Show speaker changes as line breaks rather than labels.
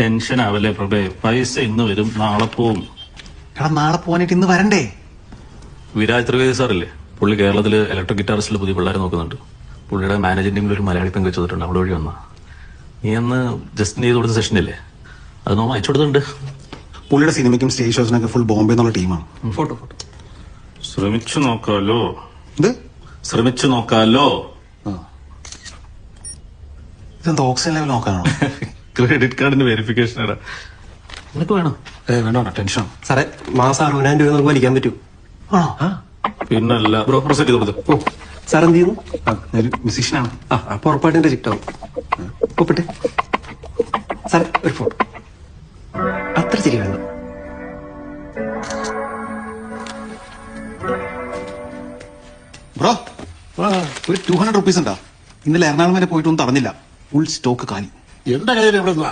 Tension ആവല്ലേ പ്രഭേ, പൈസ ഇന്ന് വരും, നാളെ പോവും.
എടാ നാളെ പോവാനായിട്ട് ഇന്ന് വരണ്ടേ?
വിരാജ് ത്രിവേദി സാറില്ലേ, പുള്ളി കേരളത്തില് ഇലക്ട്രിക് ഗിറ്റാറിസ്റ്റിൽ പുതിയ പിള്ളേരെ നോക്കുന്നുണ്ട്. പുള്ളിയുടെ മാനേജിംഗ് ടീമിൽ ഒരു മലയാളി പെങ്ക് വെച്ച് വന്നിട്ടുണ്ട്, അവിടെ വഴി വന്ന നീ അന്ന് ജസ്റ്റ് ചെയ്ത് കൊടുത്ത സെഷനില്ലേ, അത് നോമ്പ് അയച്ചു കൊടുത്തിട്ടുണ്ട്.
പുള്ളിയുടെ സിനിമയ്ക്കും സ്റ്റേജ് ഷോസിനൊക്കെ ഫുൾ ബോംബെ എന്നുള്ള ടീമാണ്.
ഫോട്ടോ ശ്രമിച്ചു നോക്കാലോ,
ഇത്
ശ്രമിച്ചു നോക്കാലോ.
ഇതെന്താ ഓക്സിജൻ ലെവൽ നോക്കാനാണോ?
ക്രെഡിറ്റ് കാർഡിന്റെ വെരിഫിക്കേഷൻ എടാ, നിനക്ക് വേണോ?
വേണ്ട, ടെൻഷൻ.
സാറേ മാസം 60,000 രൂപ നമുക്ക് വലിക്കാൻ പറ്റൂ.
ആണോ?
പിന്നല്ല ബ്രോ, പ്രൊസീഡ് ചെയ്ത് കൊടുത്തു.
സാർ എന്ത് ചെയ്യുന്നു?
ഒരു മ്യൂസീഷ്യനാണ്.
അപ്പൊ ഉറപ്പായിട്ടും റിജക്ട് ആവും. ഒപ്പിട്ട് സാറേ ഒരു ഫോട്ടോ. അത്ര ശരി വേണ്ട.
ബ്രോ ഒരു 200 rupees ഉണ്ടാ. ഇന്നലെ എറണാകുളം വരെ പോയിട്ടൊന്നും തടഞ്ഞില്ല, ഫുൾ സ്റ്റോക്ക് കാലി.
എന്റെ കയ്യിൽ എവിടെ നിന്നാ?